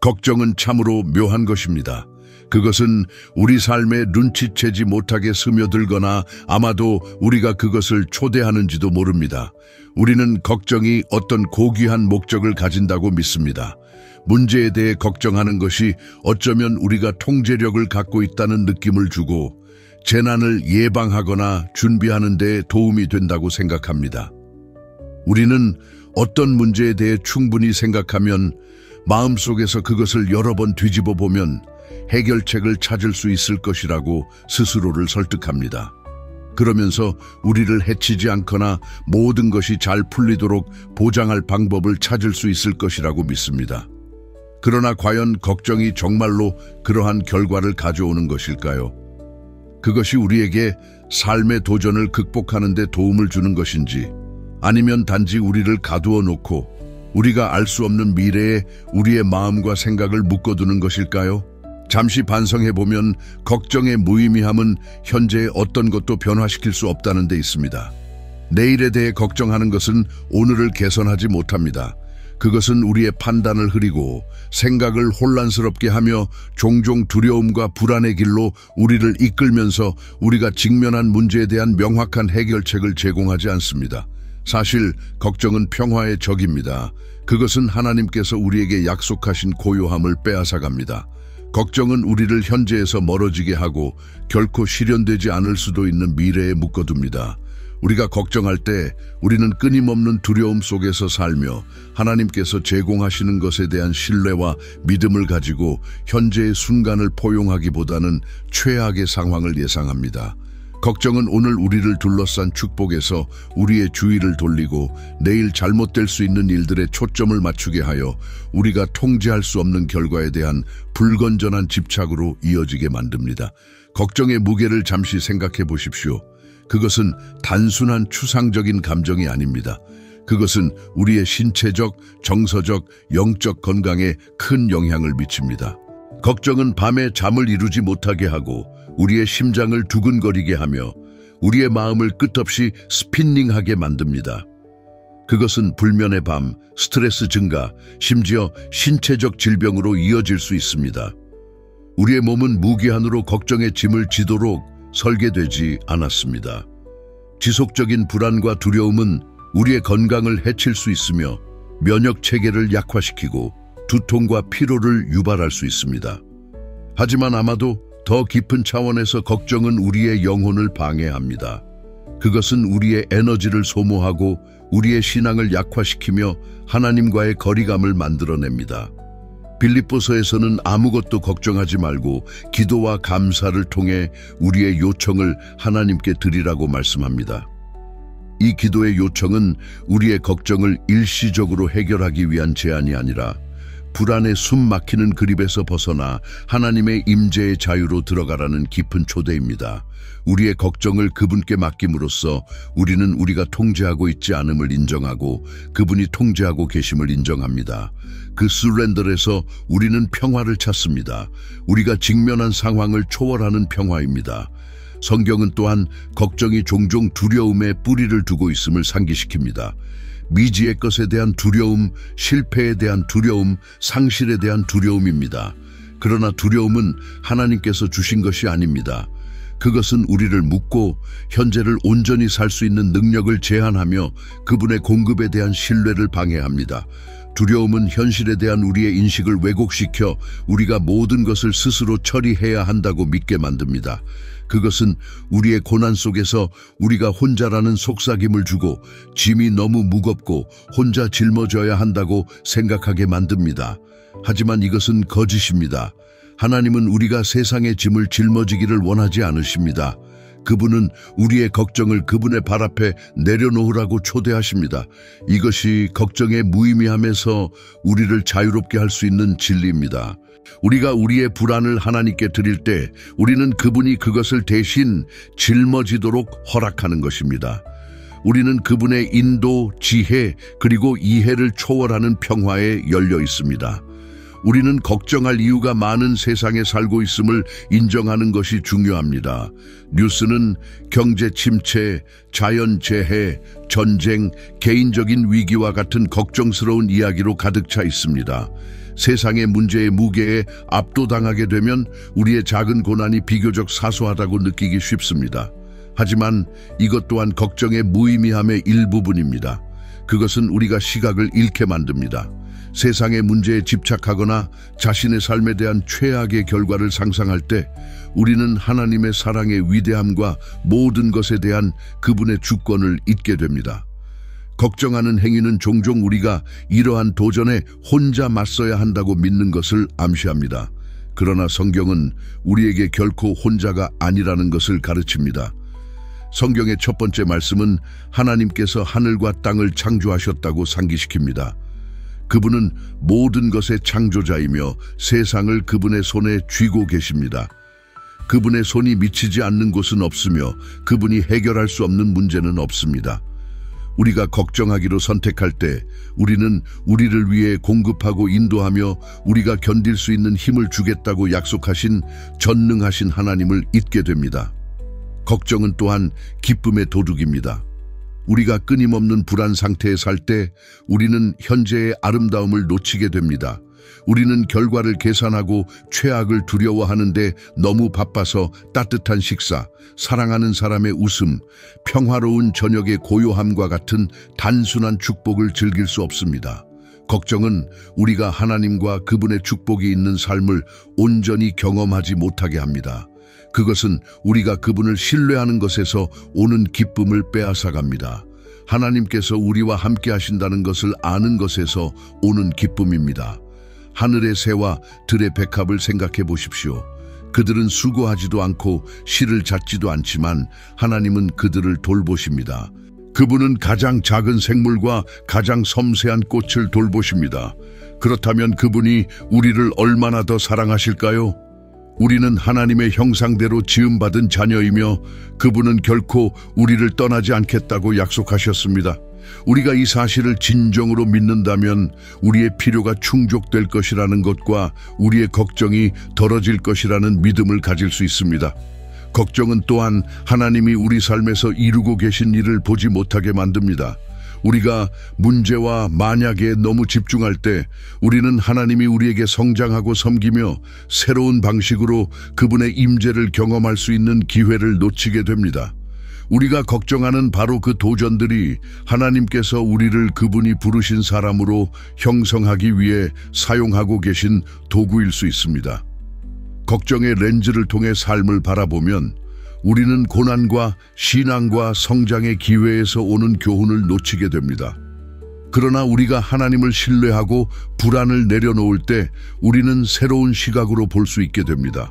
걱정은 참으로 묘한 것입니다. 그것은 우리 삶에 눈치채지 못하게 스며들거나 아마도 우리가 그것을 초대하는지도 모릅니다. 우리는 걱정이 어떤 고귀한 목적을 가진다고 믿습니다. 문제에 대해 걱정하는 것이 어쩌면 우리가 통제력을 갖고 있다는 느낌을 주고 재난을 예방하거나 준비하는 데 도움이 된다고 생각합니다. 우리는 어떤 문제에 대해 충분히 생각하면 마음속에서 그것을 여러 번 뒤집어 보면 해결책을 찾을 수 있을 것이라고 스스로를 설득합니다. 그러면서 우리를 해치지 않거나 모든 것이 잘 풀리도록 보장할 방법을 찾을 수 있을 것이라고 믿습니다. 그러나 과연 걱정이 정말로 그러한 결과를 가져오는 것일까요? 그것이 우리에게 삶의 도전을 극복하는 데 도움을 주는 것인지, 아니면 단지 우리를 가두어 놓고 우리가 알 수 없는 미래에 우리의 마음과 생각을 묶어두는 것일까요? 잠시 반성해보면 걱정의 무의미함은 현재의 어떤 것도 변화시킬 수 없다는 데 있습니다. 내일에 대해 걱정하는 것은 오늘을 개선하지 못합니다. 그것은 우리의 판단을 흐리고 생각을 혼란스럽게 하며 종종 두려움과 불안의 길로 우리를 이끌면서 우리가 직면한 문제에 대한 명확한 해결책을 제공하지 않습니다. 사실 걱정은 평화의 적입니다. 그것은 하나님께서 우리에게 약속하신 고요함을 빼앗아갑니다. 걱정은 우리를 현재에서 멀어지게 하고 결코 실현되지 않을 수도 있는 미래에 묶어둡니다. 우리가 걱정할 때 우리는 끊임없는 두려움 속에서 살며 하나님께서 제공하시는 것에 대한 신뢰와 믿음을 가지고 현재의 순간을 포용하기보다는 최악의 상황을 예상합니다. 걱정은 오늘 우리를 둘러싼 축복에서 우리의 주의를 돌리고 내일 잘못될 수 있는 일들에 초점을 맞추게 하여 우리가 통제할 수 없는 결과에 대한 불건전한 집착으로 이어지게 만듭니다. 걱정의 무게를 잠시 생각해 보십시오. 그것은 단순한 추상적인 감정이 아닙니다. 그것은 우리의 신체적, 정서적, 영적 건강에 큰 영향을 미칩니다. 걱정은 밤에 잠을 이루지 못하게 하고 우리의 심장을 두근거리게 하며 우리의 마음을 끝없이 스피닝하게 만듭니다. 그것은 불면의 밤, 스트레스 증가, 심지어 신체적 질병으로 이어질 수 있습니다. 우리의 몸은 무기한으로 걱정의 짐을 지도록 설계되지 않았습니다. 지속적인 불안과 두려움은 우리의 건강을 해칠 수 있으며 면역 체계를 약화시키고 두통과 피로를 유발할 수 있습니다. 하지만 아마도 더 깊은 차원에서 걱정은 우리의 영혼을 방해합니다. 그것은 우리의 에너지를 소모하고 우리의 신앙을 약화시키며 하나님과의 거리감을 만들어냅니다. 빌립보서에서는 아무것도 걱정하지 말고 기도와 감사를 통해 우리의 요청을 하나님께 드리라고 말씀합니다. 이 기도의 요청은 우리의 걱정을 일시적으로 해결하기 위한 제안이 아니라 불안에 숨 막히는 그립에서 벗어나 하나님의 임재의 자유로 들어가라는 깊은 초대입니다. 우리의 걱정을 그분께 맡김으로써 우리는 우리가 통제하고 있지 않음을 인정하고 그분이 통제하고 계심을 인정합니다. 그 surrender에서 우리는 평화를 찾습니다. 우리가 직면한 상황을 초월하는 평화입니다. 성경은 또한 걱정이 종종 두려움에 뿌리를 두고 있음을 상기시킵니다. 미지의 것에 대한 두려움, 실패에 대한 두려움, 상실에 대한 두려움입니다. 그러나 두려움은 하나님께서 주신 것이 아닙니다. 그것은 우리를 묶고 현재를 온전히 살 수 있는 능력을 제한하며 그분의 공급에 대한 신뢰를 방해합니다. 두려움은 현실에 대한 우리의 인식을 왜곡시켜 우리가 모든 것을 스스로 처리해야 한다고 믿게 만듭니다. 그것은 우리의 고난 속에서 우리가 혼자라는 속삭임을 주고 짐이 너무 무겁고 혼자 짊어져야 한다고 생각하게 만듭니다. 하지만 이것은 거짓입니다. 하나님은 우리가 세상의 짐을 짊어지기를 원하지 않으십니다. 그분은 우리의 걱정을 그분의 발 앞에 내려놓으라고 초대하십니다. 이것이 걱정의 무의미함에서 우리를 자유롭게 할 수 있는 진리입니다. 우리가 우리의 불안을 하나님께 드릴 때 우리는 그분이 그것을 대신 짊어지도록 허락하는 것입니다. 우리는 그분의 인도, 지혜, 그리고 이해를 초월하는 평화에 열려 있습니다. 우리는 걱정할 이유가 많은 세상에 살고 있음을 인정하는 것이 중요합니다. 뉴스는 경제 침체, 자연 재해, 전쟁, 개인적인 위기와 같은 걱정스러운 이야기로 가득 차 있습니다. 세상의 문제의 무게에 압도당하게 되면 우리의 작은 고난이 비교적 사소하다고 느끼기 쉽습니다. 하지만 이것 또한 걱정의 무의미함의 일부분입니다. 그것은 우리가 시각을 잃게 만듭니다. 세상의 문제에 집착하거나 자신의 삶에 대한 최악의 결과를 상상할 때 우리는 하나님의 사랑의 위대함과 모든 것에 대한 그분의 주권을 잊게 됩니다. 걱정하는 행위는 종종 우리가 이러한 도전에 혼자 맞서야 한다고 믿는 것을 암시합니다. 그러나 성경은 우리에게 결코 혼자가 아니라는 것을 가르칩니다. 성경의 첫 번째 말씀은 하나님께서 하늘과 땅을 창조하셨다고 상기시킵니다. 그분은 모든 것의 창조자이며 세상을 그분의 손에 쥐고 계십니다. 그분의 손이 미치지 않는 곳은 없으며 그분이 해결할 수 없는 문제는 없습니다. 우리가 걱정하기로 선택할 때 우리는 우리를 위해 공급하고 인도하며 우리가 견딜 수 있는 힘을 주겠다고 약속하신 전능하신 하나님을 잊게 됩니다. 걱정은 또한 기쁨의 도둑입니다. 우리가 끊임없는 불안 상태에 살 때 우리는 현재의 아름다움을 놓치게 됩니다. 우리는 결과를 계산하고 최악을 두려워하는데 너무 바빠서 따뜻한 식사, 사랑하는 사람의 웃음, 평화로운 저녁의 고요함과 같은 단순한 축복을 즐길 수 없습니다. 걱정은 우리가 하나님과 그분의 축복이 있는 삶을 온전히 경험하지 못하게 합니다. 그것은 우리가 그분을 신뢰하는 것에서 오는 기쁨을 빼앗아갑니다. 하나님께서 우리와 함께 하신다는 것을 아는 것에서 오는 기쁨입니다. 하늘의 새와 들의 백합을 생각해 보십시오. 그들은 수고하지도 않고 실을 잡지도 않지만 하나님은 그들을 돌보십니다. 그분은 가장 작은 생물과 가장 섬세한 꽃을 돌보십니다. 그렇다면 그분이 우리를 얼마나 더 사랑하실까요? 우리는 하나님의 형상대로 지음받은 자녀이며 그분은 결코 우리를 떠나지 않겠다고 약속하셨습니다. 우리가 이 사실을 진정으로 믿는다면 우리의 필요가 충족될 것이라는 것과 우리의 걱정이 덜어질 것이라는 믿음을 가질 수 있습니다. 걱정은 또한 하나님이 우리 삶에서 이루고 계신 일을 보지 못하게 만듭니다. 우리가 문제와 만약에 너무 집중할 때 우리는 하나님이 우리에게 성장하고 섬기며 새로운 방식으로 그분의 임재를 경험할 수 있는 기회를 놓치게 됩니다. 우리가 걱정하는 바로 그 도전들이 하나님께서 우리를 그분이 부르신 사람으로 형성하기 위해 사용하고 계신 도구일 수 있습니다. 걱정의 렌즈를 통해 삶을 바라보면 우리는 고난과 신앙과 성장의 기회에서 오는 교훈을 놓치게 됩니다. 그러나 우리가 하나님을 신뢰하고 불안을 내려놓을 때 우리는 새로운 시각으로 볼 수 있게 됩니다.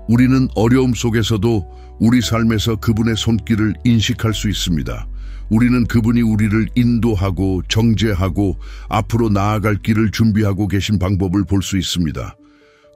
우리는 어려움 속에서도 우리 삶에서 그분의 손길을 인식할 수 있습니다. 우리는 그분이 우리를 인도하고 정죄하고 앞으로 나아갈 길을 준비하고 계신 방법을 볼 수 있습니다.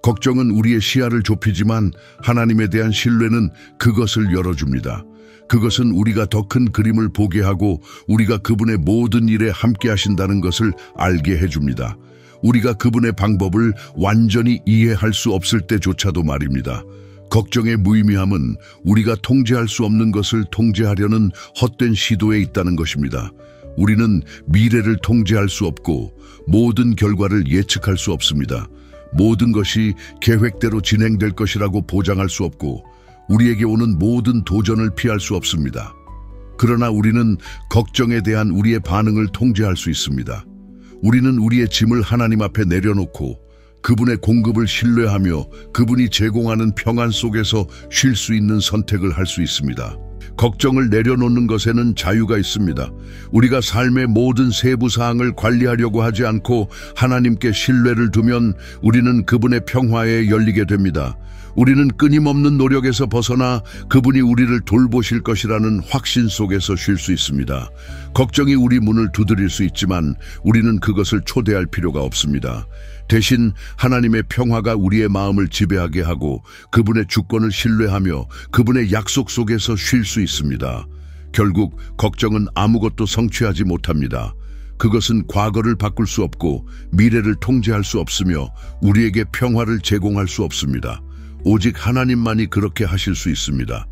걱정은 우리의 시야를 좁히지만 하나님에 대한 신뢰는 그것을 열어줍니다. 그것은 우리가 더 큰 그림을 보게 하고 우리가 그분의 모든 일에 함께 하신다는 것을 알게 해줍니다. 우리가 그분의 방법을 완전히 이해할 수 없을 때조차도 말입니다. 걱정의 무의미함은 우리가 통제할 수 없는 것을 통제하려는 헛된 시도에 있다는 것입니다. 우리는 미래를 통제할 수 없고 모든 결과를 예측할 수 없습니다. 모든 것이 계획대로 진행될 것이라고 보장할 수 없고 우리에게 오는 모든 도전을 피할 수 없습니다. 그러나 우리는 걱정에 대한 우리의 반응을 통제할 수 있습니다. 우리는 우리의 짐을 하나님 앞에 내려놓고 그분의 공급을 신뢰하며 그분이 제공하는 평안 속에서 쉴 수 있는 선택을 할 수 있습니다. 걱정을 내려놓는 것에는 자유가 있습니다. 우리가 삶의 모든 세부 사항을 관리하려고 하지 않고 하나님께 신뢰를 두면 우리는 그분의 평화에 열리게 됩니다. 우리는 끊임없는 노력에서 벗어나 그분이 우리를 돌보실 것이라는 확신 속에서 쉴 수 있습니다. 걱정이 우리 문을 두드릴 수 있지만 우리는 그것을 초대할 필요가 없습니다. 대신 하나님의 평화가 우리의 마음을 지배하게 하고 그분의 주권을 신뢰하며 그분의 약속 속에서 쉴 수 있습니다. 결국 걱정은 아무것도 성취하지 못합니다. 그것은 과거를 바꿀 수 없고 미래를 통제할 수 없으며 우리에게 평화를 제공할 수 없습니다. 오직 하나님만이 그렇게 하실 수 있습니다.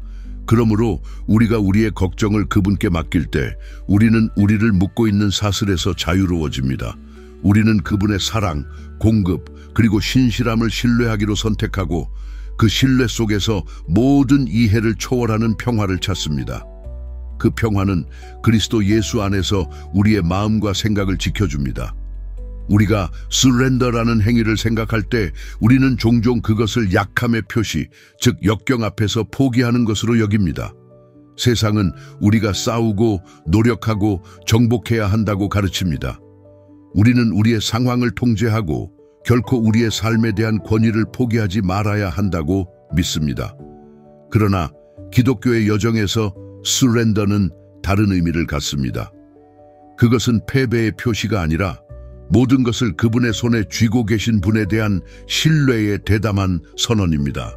그러므로 우리가 우리의 걱정을 그분께 맡길 때 우리는 우리를 묶고 있는 사슬에서 자유로워집니다. 우리는 그분의 사랑, 공급, 그리고 신실함을 신뢰하기로 선택하고 그 신뢰 속에서 모든 이해를 초월하는 평화를 찾습니다. 그 평화는 그리스도 예수 안에서 우리의 마음과 생각을 지켜줍니다. 우리가 surrender라는 행위를 생각할 때 우리는 종종 그것을 약함의 표시, 즉 역경 앞에서 포기하는 것으로 여깁니다. 세상은 우리가 싸우고 노력하고 정복해야 한다고 가르칩니다. 우리는 우리의 상황을 통제하고 결코 우리의 삶에 대한 권위를 포기하지 말아야 한다고 믿습니다. 그러나 기독교의 여정에서 surrender는 다른 의미를 갖습니다. 그것은 패배의 표시가 아니라 모든 것을 그분의 손에 쥐고 계신 분에 대한 신뢰의 대담한 선언입니다.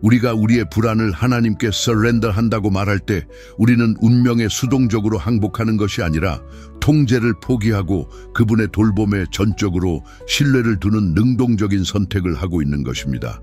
우리가 우리의 불안을 하나님께 surrender한다고 말할 때 우리는 운명에 수동적으로 항복하는 것이 아니라 통제를 포기하고 그분의 돌봄에 전적으로 신뢰를 두는 능동적인 선택을 하고 있는 것입니다.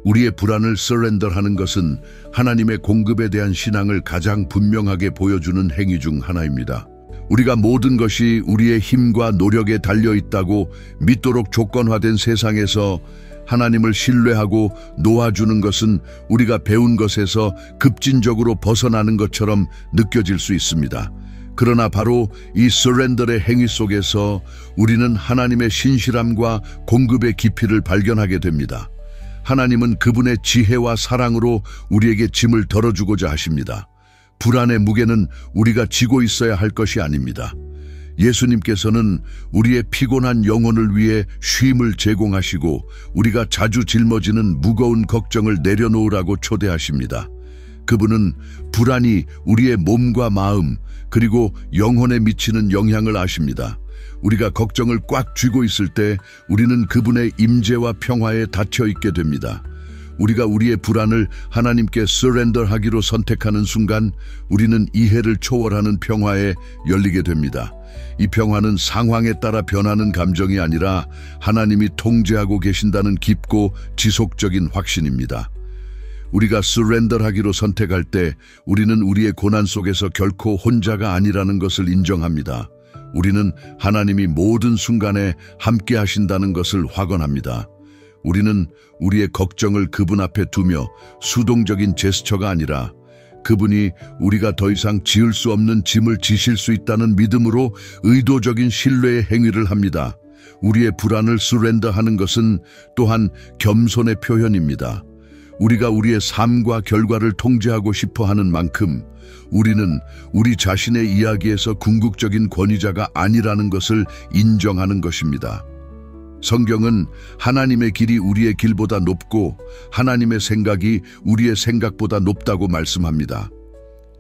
우리의 불안을 surrender하는 것은 하나님의 공급에 대한 신앙을 가장 분명하게 보여주는 행위 중 하나입니다. 우리가 모든 것이 우리의 힘과 노력에 달려있다고 믿도록 조건화된 세상에서 하나님을 신뢰하고 놓아주는 것은 우리가 배운 것에서 급진적으로 벗어나는 것처럼 느껴질 수 있습니다. 그러나 바로 이 surrender의 행위 속에서 우리는 하나님의 신실함과 공급의 깊이를 발견하게 됩니다. 하나님은 그분의 지혜와 사랑으로 우리에게 짐을 덜어주고자 하십니다. 불안의 무게는 우리가 지고 있어야 할 것이 아닙니다. 예수님께서는 우리의 피곤한 영혼을 위해 쉼을 제공하시고 우리가 자주 짊어지는 무거운 걱정을 내려놓으라고 초대하십니다. 그분은 불안이 우리의 몸과 마음 그리고 영혼에 미치는 영향을 아십니다. 우리가 걱정을 꽉 쥐고 있을 때 우리는 그분의 임재와 평화에 닫혀 있게 됩니다. 우리가 우리의 불안을 하나님께 surrender하기로 선택하는 순간 우리는 이해를 초월하는 평화에 열리게 됩니다. 이 평화는 상황에 따라 변하는 감정이 아니라 하나님이 통제하고 계신다는 깊고 지속적인 확신입니다. 우리가 surrender하기로 선택할 때 우리는 우리의 고난 속에서 결코 혼자가 아니라는 것을 인정합니다. 우리는 하나님이 모든 순간에 함께 하신다는 것을 확언합니다. 우리는 우리의 걱정을 그분 앞에 두며 수동적인 제스처가 아니라 그분이 우리가 더 이상 지을 수 없는 짐을 지실 수 있다는 믿음으로 의도적인 신뢰의 행위를 합니다. 우리의 불안을 surrender하는 것은 또한 겸손의 표현입니다. 우리가 우리의 삶과 결과를 통제하고 싶어 하는 만큼 우리는 우리 자신의 이야기에서 궁극적인 권위자가 아니라는 것을 인정하는 것입니다. 성경은 하나님의 길이 우리의 길보다 높고 하나님의 생각이 우리의 생각보다 높다고 말씀합니다.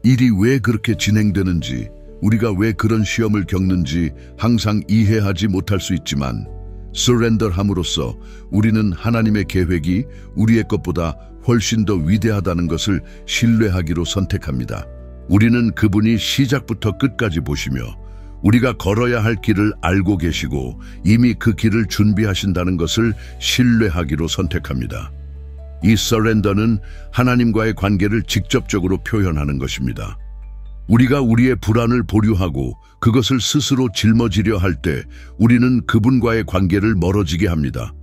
일이 왜 그렇게 진행되는지, 우리가 왜 그런 시험을 겪는지 항상 이해하지 못할 수 있지만 surrender함으로써 우리는 하나님의 계획이 우리의 것보다 훨씬 더 위대하다는 것을 신뢰하기로 선택합니다. 우리는 그분이 시작부터 끝까지 보시며 우리가 걸어야 할 길을 알고 계시고 이미 그 길을 준비하신다는 것을 신뢰하기로 선택합니다. 이 surrender는 하나님과의 관계를 직접적으로 표현하는 것입니다. 우리가 우리의 불안을 보류하고 그것을 스스로 짊어지려 할 때 우리는 그분과의 관계를 멀어지게 합니다.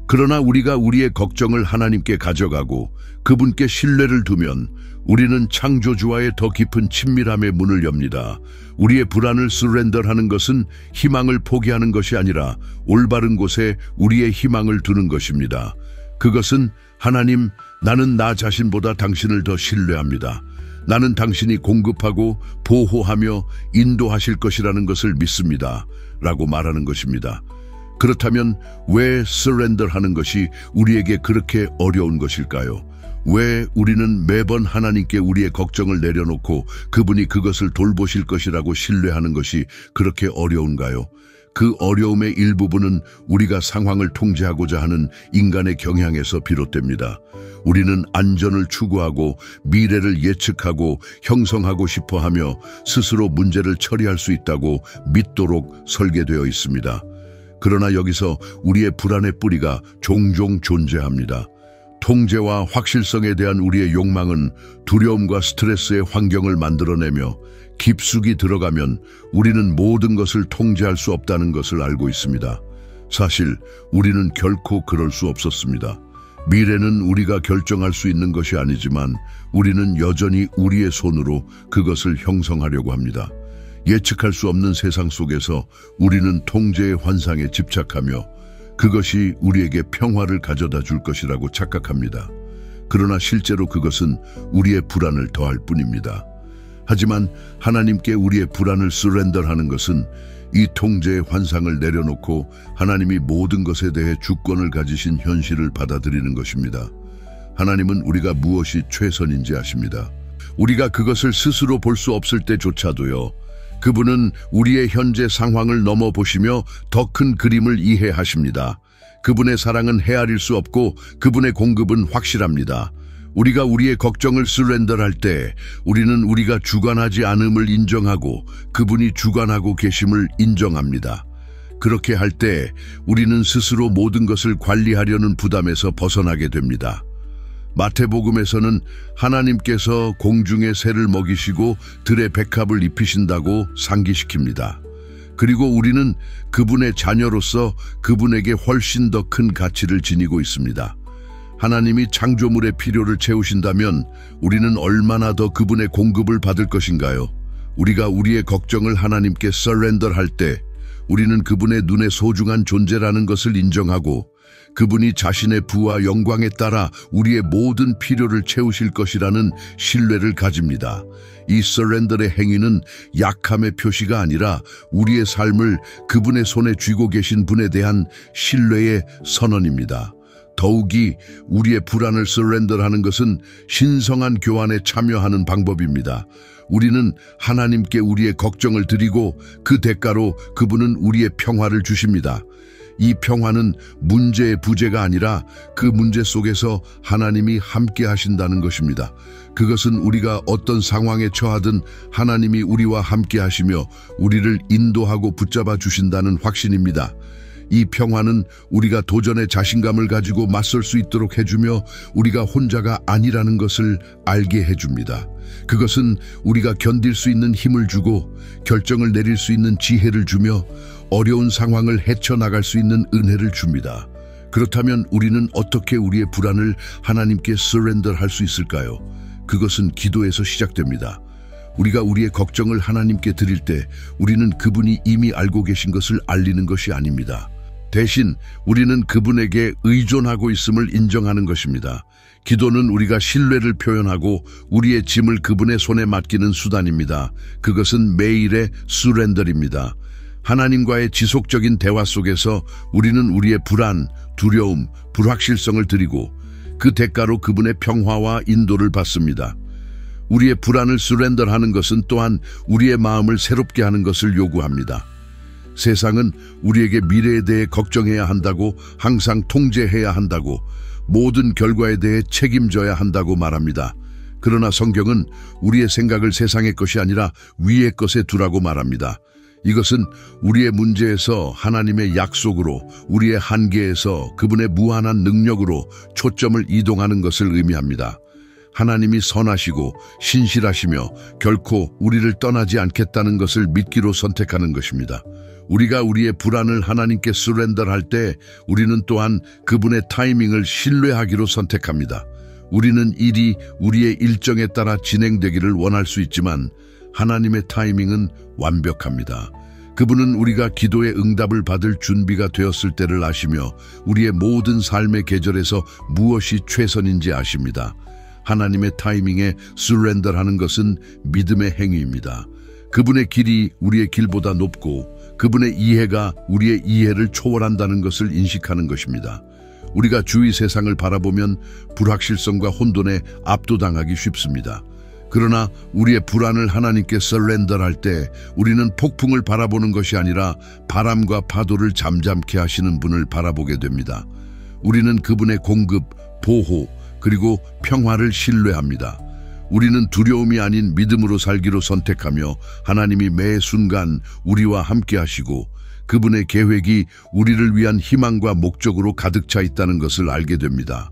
그러나 우리가 우리의 걱정을 하나님께 가져가고 그분께 신뢰를 두면 우리는 창조주와의 더 깊은 친밀함의 문을 엽니다. 우리의 불안을 surrender하는 것은 희망을 포기하는 것이 아니라 올바른 곳에 우리의 희망을 두는 것입니다. 그것은 하나님, 나는 나 자신보다 당신을 더 신뢰합니다. 나는 당신이 공급하고 보호하며 인도하실 것이라는 것을 믿습니다. 라고 말하는 것입니다. 그렇다면 왜 surrender하는 것이 우리에게 그렇게 어려운 것일까요? 왜 우리는 매번 하나님께 우리의 걱정을 내려놓고 그분이 그것을 돌보실 것이라고 신뢰하는 것이 그렇게 어려운가요? 그 어려움의 일부분은 우리가 상황을 통제하고자 하는 인간의 경향에서 비롯됩니다. 우리는 안전을 추구하고 미래를 예측하고 형성하고 싶어하며 스스로 문제를 처리할 수 있다고 믿도록 설계되어 있습니다. 그러나 여기서 우리의 불안의 뿌리가 종종 존재합니다. 통제와 확실성에 대한 우리의 욕망은 두려움과 스트레스의 환경을 만들어내며 깊숙이 들어가면 우리는 모든 것을 통제할 수 없다는 것을 알고 있습니다. 사실 우리는 결코 그럴 수 없었습니다. 미래는 우리가 결정할 수 있는 것이 아니지만 우리는 여전히 우리의 손으로 그것을 형성하려고 합니다. 예측할 수 없는 세상 속에서 우리는 통제의 환상에 집착하며 그것이 우리에게 평화를 가져다 줄 것이라고 착각합니다. 그러나 실제로 그것은 우리의 불안을 더할 뿐입니다. 하지만 하나님께 우리의 불안을 서렌더하는 것은 이 통제의 환상을 내려놓고 하나님이 모든 것에 대해 주권을 가지신 현실을 받아들이는 것입니다. 하나님은 우리가 무엇이 최선인지 아십니다. 우리가 그것을 스스로 볼 수 없을 때조차도요. 그분은 우리의 현재 상황을 넘어보시며 더 큰 그림을 이해하십니다. 그분의 사랑은 헤아릴 수 없고 그분의 공급은 확실합니다. 우리가 우리의 걱정을 서렌더할 때 우리는 우리가 주관하지 않음을 인정하고 그분이 주관하고 계심을 인정합니다. 그렇게 할 때 우리는 스스로 모든 것을 관리하려는 부담에서 벗어나게 됩니다. 마태복음에서는 하나님께서 공중의 새를 먹이시고 들의 백합을 입히신다고 상기시킵니다. 그리고 우리는 그분의 자녀로서 그분에게 훨씬 더 큰 가치를 지니고 있습니다. 하나님이 창조물의 필요를 채우신다면 우리는 얼마나 더 그분의 공급을 받을 것인가요? 우리가 우리의 걱정을 하나님께 서렌더할 때 우리는 그분의 눈에 소중한 존재라는 것을 인정하고 그분이 자신의 부와 영광에 따라 우리의 모든 필요를 채우실 것이라는 신뢰를 가집니다. 이 서렌더의 행위는 약함의 표시가 아니라 우리의 삶을 그분의 손에 쥐고 계신 분에 대한 신뢰의 선언입니다. 더욱이 우리의 불안을 서렌더하는 것은 신성한 교환에 참여하는 방법입니다. 우리는 하나님께 우리의 걱정을 드리고 그 대가로 그분은 우리의 평화를 주십니다. 이 평화는 문제의 부재가 아니라 그 문제 속에서 하나님이 함께 하신다는 것입니다. 그것은 우리가 어떤 상황에 처하든 하나님이 우리와 함께 하시며 우리를 인도하고 붙잡아 주신다는 확신입니다. 이 평화는 우리가 도전의 자신감을 가지고 맞설 수 있도록 해주며 우리가 혼자가 아니라는 것을 알게 해줍니다. 그것은 우리가 견딜 수 있는 힘을 주고 결정을 내릴 수 있는 지혜를 주며 어려운 상황을 헤쳐나갈 수 있는 은혜를 줍니다. 그렇다면 우리는 어떻게 우리의 불안을 하나님께 서렌더할 수 있을까요? 그것은 기도에서 시작됩니다. 우리가 우리의 걱정을 하나님께 드릴 때 우리는 그분이 이미 알고 계신 것을 알리는 것이 아닙니다. 대신 우리는 그분에게 의존하고 있음을 인정하는 것입니다. 기도는 우리가 신뢰를 표현하고 우리의 짐을 그분의 손에 맡기는 수단입니다. 그것은 매일의 서렌더입니다. 하나님과의 지속적인 대화 속에서 우리는 우리의 불안, 두려움, 불확실성을 드리고 그 대가로 그분의 평화와 인도를 받습니다. 우리의 불안을 서렌더하는 것은 또한 우리의 마음을 새롭게 하는 것을 요구합니다. 세상은 우리에게 미래에 대해 걱정해야 한다고, 항상 통제해야 한다고, 모든 결과에 대해 책임져야 한다고 말합니다. 그러나 성경은 우리의 생각을 세상의 것이 아니라 위의 것에 두라고 말합니다. 이것은 우리의 문제에서 하나님의 약속으로, 우리의 한계에서 그분의 무한한 능력으로 초점을 이동하는 것을 의미합니다. 하나님이 선하시고 신실하시며 결코 우리를 떠나지 않겠다는 것을 믿기로 선택하는 것입니다. 우리가 우리의 불안을 하나님께 서렌더할 때 우리는 또한 그분의 타이밍을 신뢰하기로 선택합니다. 우리는 일이 우리의 일정에 따라 진행되기를 원할 수 있지만 하나님의 타이밍은 완벽합니다. 그분은 우리가 기도의 응답을 받을 준비가 되었을 때를 아시며 우리의 모든 삶의 계절에서 무엇이 최선인지 아십니다. 하나님의 타이밍에 서렌더하는 것은 믿음의 행위입니다. 그분의 길이 우리의 길보다 높고 그분의 이해가 우리의 이해를 초월한다는 것을 인식하는 것입니다. 우리가 주위 세상을 바라보면 불확실성과 혼돈에 압도당하기 쉽습니다. 그러나 우리의 불안을 하나님께 서렌더할 때 우리는 폭풍을 바라보는 것이 아니라 바람과 파도를 잠잠케 하시는 분을 바라보게 됩니다. 우리는 그분의 공급, 보호, 그리고 평화를 신뢰합니다. 우리는 두려움이 아닌 믿음으로 살기로 선택하며 하나님이 매 순간 우리와 함께 하시고 그분의 계획이 우리를 위한 희망과 목적으로 가득 차 있다는 것을 알게 됩니다.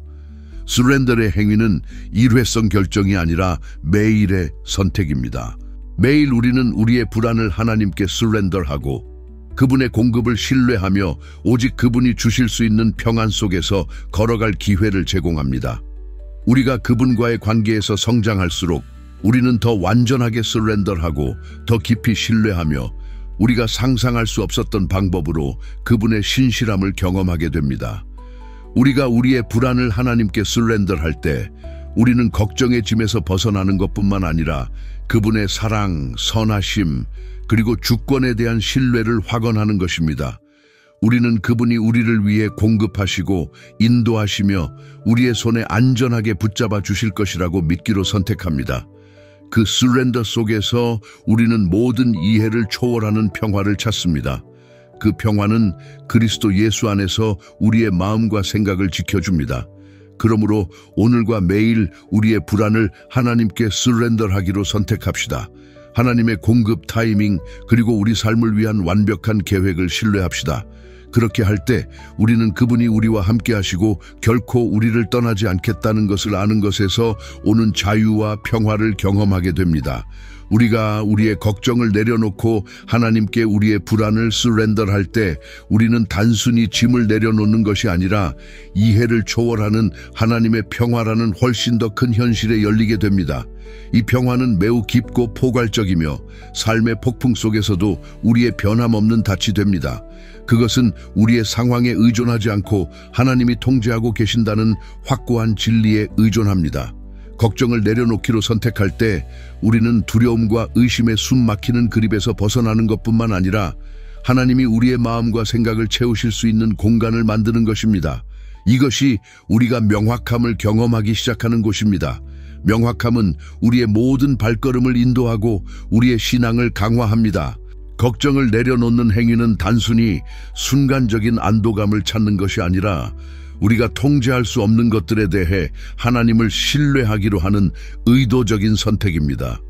서렌더의 행위는 일회성 결정이 아니라 매일의 선택입니다. 매일 우리는 우리의 불안을 하나님께 서렌더하고 그분의 공급을 신뢰하며 오직 그분이 주실 수 있는 평안 속에서 걸어갈 기회를 제공합니다. 우리가 그분과의 관계에서 성장할수록 우리는 더 완전하게 서렌더하고 더 깊이 신뢰하며 우리가 상상할 수 없었던 방법으로 그분의 신실함을 경험하게 됩니다. 우리가 우리의 불안을 하나님께 서렌더할 때 우리는 걱정의 짐에서 벗어나는 것뿐만 아니라 그분의 사랑, 선하심, 그리고 주권에 대한 신뢰를 확언하는 것입니다. 우리는 그분이 우리를 위해 공급하시고 인도하시며 우리의 손에 안전하게 붙잡아 주실 것이라고 믿기로 선택합니다. 그 서렌더 속에서 우리는 모든 이해를 초월하는 평화를 찾습니다. 그 평화는 그리스도 예수 안에서 우리의 마음과 생각을 지켜줍니다. 그러므로 오늘과 매일 우리의 불안을 하나님께 서렌더하기로 선택합시다. 하나님의 공급 타이밍 그리고 우리 삶을 위한 완벽한 계획을 신뢰합시다. 그렇게 할 때 우리는 그분이 우리와 함께 하시고 결코 우리를 떠나지 않겠다는 것을 아는 것에서 오는 자유와 평화를 경험하게 됩니다. 우리가 우리의 걱정을 내려놓고 하나님께 우리의 불안을 서렌더할 때 우리는 단순히 짐을 내려놓는 것이 아니라 이해를 초월하는 하나님의 평화라는 훨씬 더 큰 현실에 열리게 됩니다. 이 평화는 매우 깊고 포괄적이며 삶의 폭풍 속에서도 우리의 변함없는 닻이 됩니다. 그것은 우리의 상황에 의존하지 않고 하나님이 통제하고 계신다는 확고한 진리에 의존합니다. 걱정을 내려놓기로 선택할 때 우리는 두려움과 의심의 숨막히는 그립에서 벗어나는 것뿐만 아니라 하나님이 우리의 마음과 생각을 채우실 수 있는 공간을 만드는 것입니다. 이것이 우리가 명확함을 경험하기 시작하는 곳입니다. 명확함은 우리의 모든 발걸음을 인도하고 우리의 신앙을 강화합니다. 걱정을 내려놓는 행위는 단순히 순간적인 안도감을 찾는 것이 아니라 우리가 통제할 수 없는 것들에 대해 하나님을 신뢰하기로 하는 의도적인 선택입니다.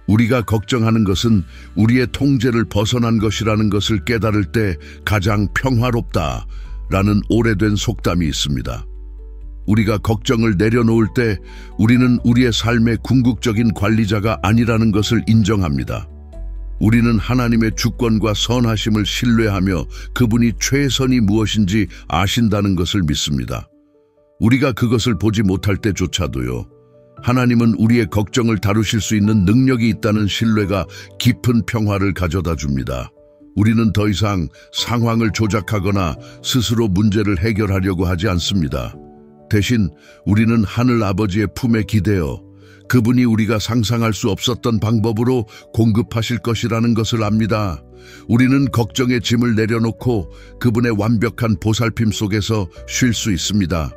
우리가 걱정하는 것은 우리의 통제를 벗어난 것이라는 것을 깨달을 때 가장 평화롭다라는 오래된 속담이 있습니다. 우리가 걱정을 내려놓을 때 우리는 우리의 삶의 궁극적인 관리자가 아니라는 것을 인정합니다. 우리는 하나님의 주권과 선하심을 신뢰하며 그분이 최선이 무엇인지 아신다는 것을 믿습니다. 우리가 그것을 보지 못할 때조차도요. 하나님은 우리의 걱정을 다루실 수 있는 능력이 있다는 신뢰가 깊은 평화를 가져다 줍니다. 우리는 더 이상 상황을 조작하거나 스스로 문제를 해결하려고 하지 않습니다. 대신 우리는 하늘 아버지의 품에 기대어 그분이 우리가 상상할 수 없었던 방법으로 공급하실 것이라는 것을 압니다. 우리는 걱정의 짐을 내려놓고 그분의 완벽한 보살핌 속에서 쉴 수 있습니다.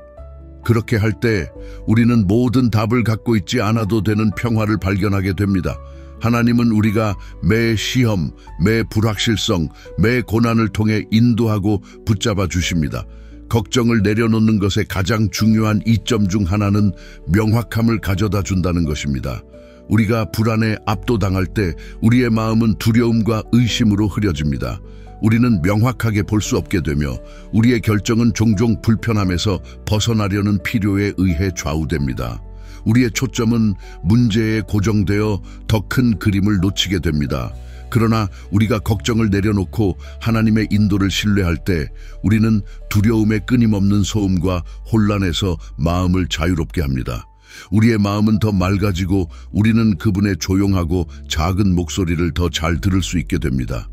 그렇게 할 때 우리는 모든 답을 갖고 있지 않아도 되는 평화를 발견하게 됩니다. 하나님은 우리가 매 시험, 매 불확실성, 매 고난을 통해 인도하고 붙잡아 주십니다. 걱정을 내려놓는 것의 가장 중요한 이점 중 하나는 명확함을 가져다 준다는 것입니다. 우리가 불안에 압도당할 때 우리의 마음은 두려움과 의심으로 흐려집니다. 우리는 명확하게 볼 수 없게 되며 우리의 결정은 종종 불편함에서 벗어나려는 필요에 의해 좌우됩니다. 우리의 초점은 문제에 고정되어 더 큰 그림을 놓치게 됩니다. 그러나 우리가 걱정을 내려놓고 하나님의 인도를 신뢰할 때 우리는 두려움의 끊임없는 소음과 혼란에서 마음을 자유롭게 합니다. 우리의 마음은 더 맑아지고 우리는 그분의 조용하고 작은 목소리를 더 잘 들을 수 있게 됩니다.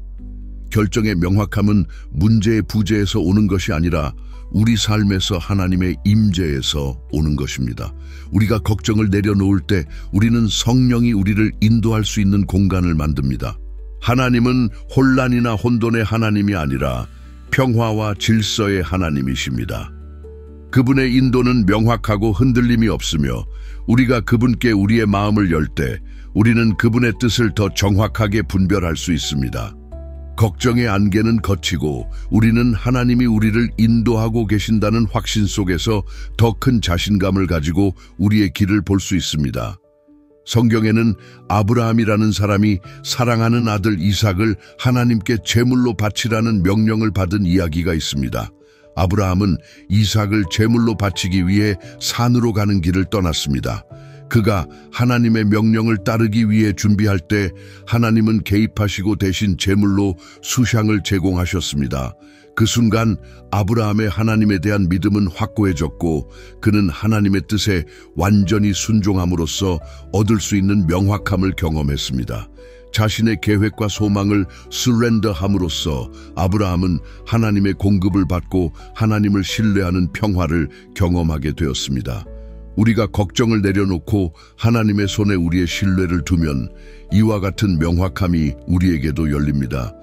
결정의 명확함은 문제의 부재에서 오는 것이 아니라 우리 삶에서 하나님의 임재에서 오는 것입니다. 우리가 걱정을 내려놓을 때 우리는 성령이 우리를 인도할 수 있는 공간을 만듭니다. 하나님은 혼란이나 혼돈의 하나님이 아니라 평화와 질서의 하나님이십니다. 그분의 인도는 명확하고 흔들림이 없으며 우리가 그분께 우리의 마음을 열 때 우리는 그분의 뜻을 더 정확하게 분별할 수 있습니다. 걱정의 안개는 걷히고 우리는 하나님이 우리를 인도하고 계신다는 확신 속에서 더 큰 자신감을 가지고 우리의 길을 볼 수 있습니다. 성경에는 아브라함이라는 사람이 사랑하는 아들 이삭을 하나님께 제물로 바치라는 명령을 받은 이야기가 있습니다. 아브라함은 이삭을 제물로 바치기 위해 산으로 가는 길을 떠났습니다. 그가 하나님의 명령을 따르기 위해 준비할 때 하나님은 개입하시고 대신 제물로 수향을 제공하셨습니다. 그 순간 아브라함의 하나님에 대한 믿음은 확고해졌고 그는 하나님의 뜻에 완전히 순종함으로써 얻을 수 있는 명확함을 경험했습니다. 자신의 계획과 소망을 surrender함으로써 아브라함은 하나님의 공급을 받고 하나님을 신뢰하는 평화를 경험하게 되었습니다. 우리가 걱정을 내려놓고 하나님의 손에 우리의 신뢰를 두면 이와 같은 명확함이 우리에게도 열립니다.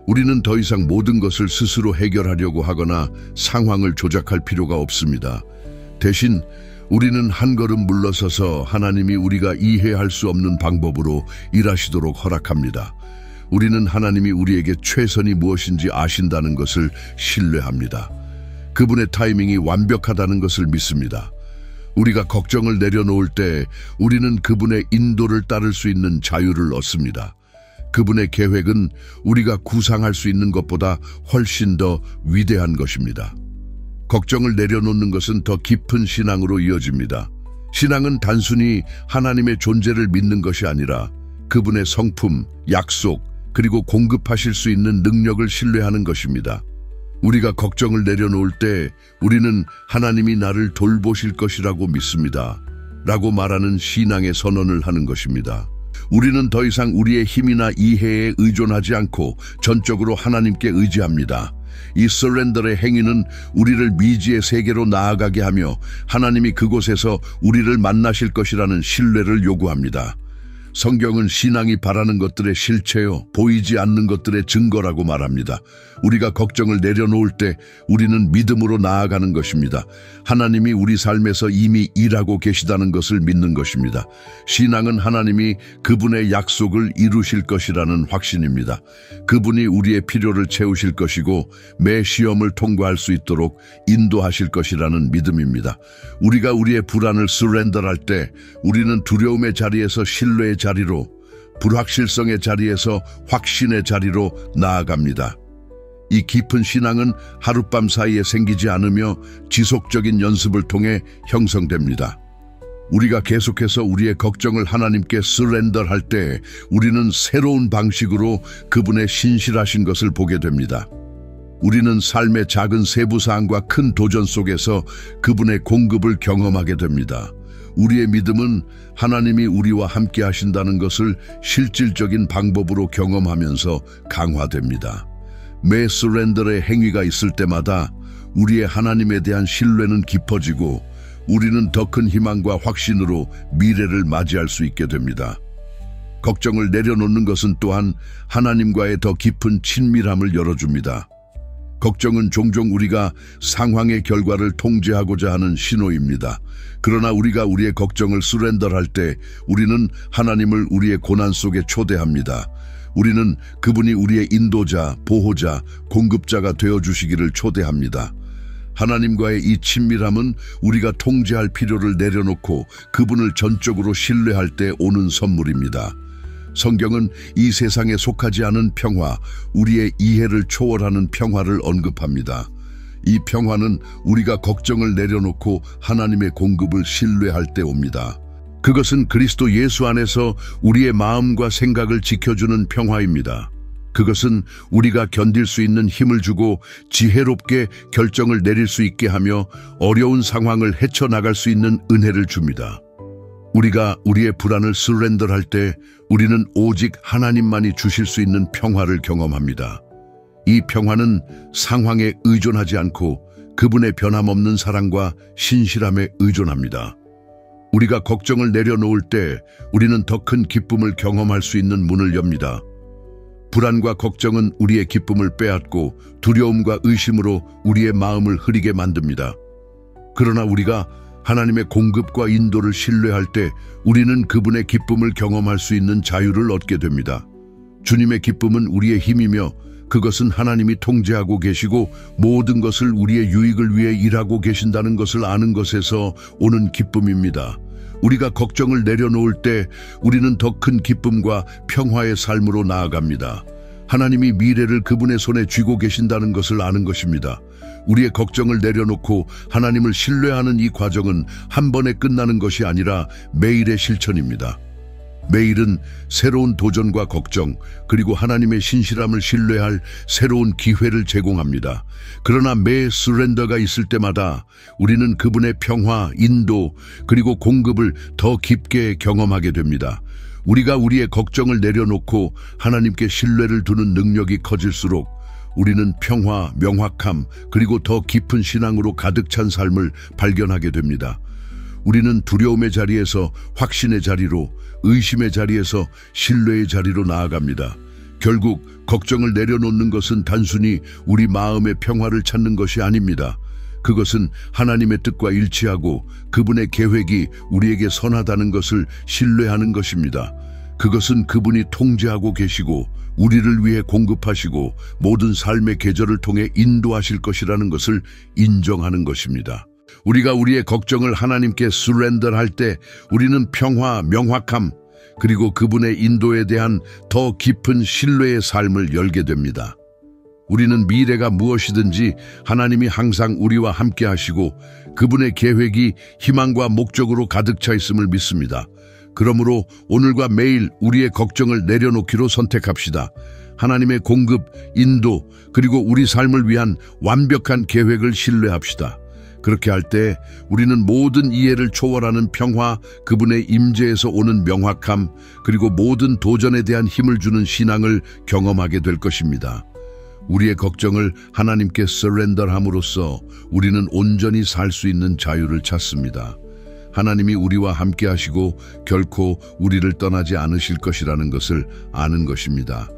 우리는 더 이상 모든 것을 스스로 해결하려고 하거나 상황을 조작할 필요가 없습니다. 대신 우리는 한 걸음 물러서서 하나님이 우리가 이해할 수 없는 방법으로 일하시도록 허락합니다. 우리는 하나님이 우리에게 최선이 무엇인지 아신다는 것을 신뢰합니다. 그분의 타이밍이 완벽하다는 것을 믿습니다. 우리가 걱정을 내려놓을 때 우리는 그분의 인도를 따를 수 있는 자유를 얻습니다. 그분의 계획은 우리가 구상할 수 있는 것보다 훨씬 더 위대한 것입니다. 걱정을 내려놓는 것은 더 깊은 신앙으로 이어집니다. 신앙은 단순히 하나님의 존재를 믿는 것이 아니라 그분의 성품, 약속, 그리고 공급하실 수 있는 능력을 신뢰하는 것입니다. 우리가 걱정을 내려놓을 때 우리는 하나님이 나를 돌보실 것이라고 믿습니다. 라고 말하는 신앙의 선언을 하는 것입니다. 우리는 더 이상 우리의 힘이나 이해에 의존하지 않고 전적으로 하나님께 의지합니다. 이 서렌더의 행위는 우리를 미지의 세계로 나아가게 하며 하나님이 그곳에서 우리를 만나실 것이라는 신뢰를 요구합니다. 성경은 신앙이 바라는 것들의 실체요, 보이지 않는 것들의 증거라고 말합니다. 우리가 걱정을 내려놓을 때 우리는 믿음으로 나아가는 것입니다. 하나님이 우리 삶에서 이미 일하고 계시다는 것을 믿는 것입니다. 신앙은 하나님이 그분의 약속을 이루실 것이라는 확신입니다. 그분이 우리의 필요를 채우실 것이고 매 시험을 통과할 수 있도록 인도하실 것이라는 믿음입니다. 우리가 우리의 불안을 서렌더할 때 우리는 두려움의 자리에서 신뢰의 자리로, 불확실성의 자리에서 확신의 자리로 나아갑니다. 이 깊은 신앙은 하룻밤 사이에 생기지 않으며 지속적인 연습을 통해 형성됩니다. 우리가 계속해서 우리의 걱정을 하나님께 서렌더할 때 우리는 새로운 방식으로 그분의 신실하신 것을 보게 됩니다. 우리는 삶의 작은 세부사항과 큰 도전 속에서 그분의 공급을 경험하게 됩니다. 우리의 믿음은 하나님이 우리와 함께 하신다는 것을 실질적인 방법으로 경험하면서 강화됩니다. 매 서렌더의 행위가 있을 때마다 우리의 하나님에 대한 신뢰는 깊어지고 우리는 더 큰 희망과 확신으로 미래를 맞이할 수 있게 됩니다. 걱정을 내려놓는 것은 또한 하나님과의 더 깊은 친밀함을 열어줍니다. 걱정은 종종 우리가 상황의 결과를 통제하고자 하는 신호입니다. 그러나 우리가 우리의 걱정을 서렌더할 때 우리는 하나님을 우리의 고난 속에 초대합니다. 우리는 그분이 우리의 인도자, 보호자, 공급자가 되어주시기를 초대합니다. 하나님과의 이 친밀함은 우리가 통제할 필요를 내려놓고 그분을 전적으로 신뢰할 때 오는 선물입니다. 성경은 이 세상에 속하지 않은 평화, 우리의 이해를 초월하는 평화를 언급합니다. 이 평화는 우리가 걱정을 내려놓고 하나님의 공급을 신뢰할 때 옵니다. 그것은 그리스도 예수 안에서 우리의 마음과 생각을 지켜주는 평화입니다. 그것은 우리가 견딜 수 있는 힘을 주고 지혜롭게 결정을 내릴 수 있게 하며 어려운 상황을 헤쳐나갈 수 있는 은혜를 줍니다. 우리가 우리의 불안을 서렌더할 때 우리는 오직 하나님만이 주실 수 있는 평화를 경험합니다. 이 평화는 상황에 의존하지 않고 그분의 변함없는 사랑과 신실함에 의존합니다. 우리가 걱정을 내려놓을 때 우리는 더 큰 기쁨을 경험할 수 있는 문을 엽니다. 불안과 걱정은 우리의 기쁨을 빼앗고 두려움과 의심으로 우리의 마음을 흐리게 만듭니다. 그러나 우리가 하나님의 공급과 인도를 신뢰할 때 우리는 그분의 기쁨을 경험할 수 있는 자유를 얻게 됩니다. 주님의 기쁨은 우리의 힘이며 그것은 하나님이 통제하고 계시고 모든 것을 우리의 유익을 위해 일하고 계신다는 것을 아는 것에서 오는 기쁨입니다. 우리가 걱정을 내려놓을 때 우리는 더 큰 기쁨과 평화의 삶으로 나아갑니다. 하나님이 미래를 그분의 손에 쥐고 계신다는 것을 아는 것입니다. 우리의 걱정을 내려놓고 하나님을 신뢰하는 이 과정은 한 번에 끝나는 것이 아니라 매일의 실천입니다. 매일은 새로운 도전과 걱정, 그리고 하나님의 신실함을 신뢰할 새로운 기회를 제공합니다. 그러나 매 서렌더가 있을 때마다 우리는 그분의 평화, 인도, 그리고 공급을 더 깊게 경험하게 됩니다. 우리가 우리의 걱정을 내려놓고 하나님께 신뢰를 두는 능력이 커질수록 우리는 평화, 명확함, 그리고 더 깊은 신앙으로 가득 찬 삶을 발견하게 됩니다. 우리는 두려움의 자리에서 확신의 자리로, 의심의 자리에서 신뢰의 자리로 나아갑니다. 결국 걱정을 내려놓는 것은 단순히 우리 마음의 평화를 찾는 것이 아닙니다. 그것은 하나님의 뜻과 일치하고 그분의 계획이 우리에게 선하다는 것을 신뢰하는 것입니다. 그것은 그분이 통제하고 계시고 우리를 위해 공급하시고 모든 삶의 계절을 통해 인도하실 것이라는 것을 인정하는 것입니다. 우리가 우리의 걱정을 하나님께 surrender할 때 우리는 평화, 명확함, 그리고 그분의 인도에 대한 더 깊은 신뢰의 삶을 열게 됩니다. 우리는 미래가 무엇이든지 하나님이 항상 우리와 함께 하시고 그분의 계획이 희망과 목적으로 가득 차 있음을 믿습니다. 그러므로 오늘과 매일 우리의 걱정을 내려놓기로 선택합시다. 하나님의 공급, 인도, 그리고 우리 삶을 위한 완벽한 계획을 신뢰합시다. 그렇게 할 때 우리는 모든 이해를 초월하는 평화, 그분의 임재에서 오는 명확함, 그리고 모든 도전에 대한 힘을 주는 신앙을 경험하게 될 것입니다. 우리의 걱정을 하나님께 서렌더함으로써 우리는 온전히 살 수 있는 자유를 찾습니다. 하나님이 우리와 함께 하시고 결코 우리를 떠나지 않으실 것이라는 것을 아는 것입니다.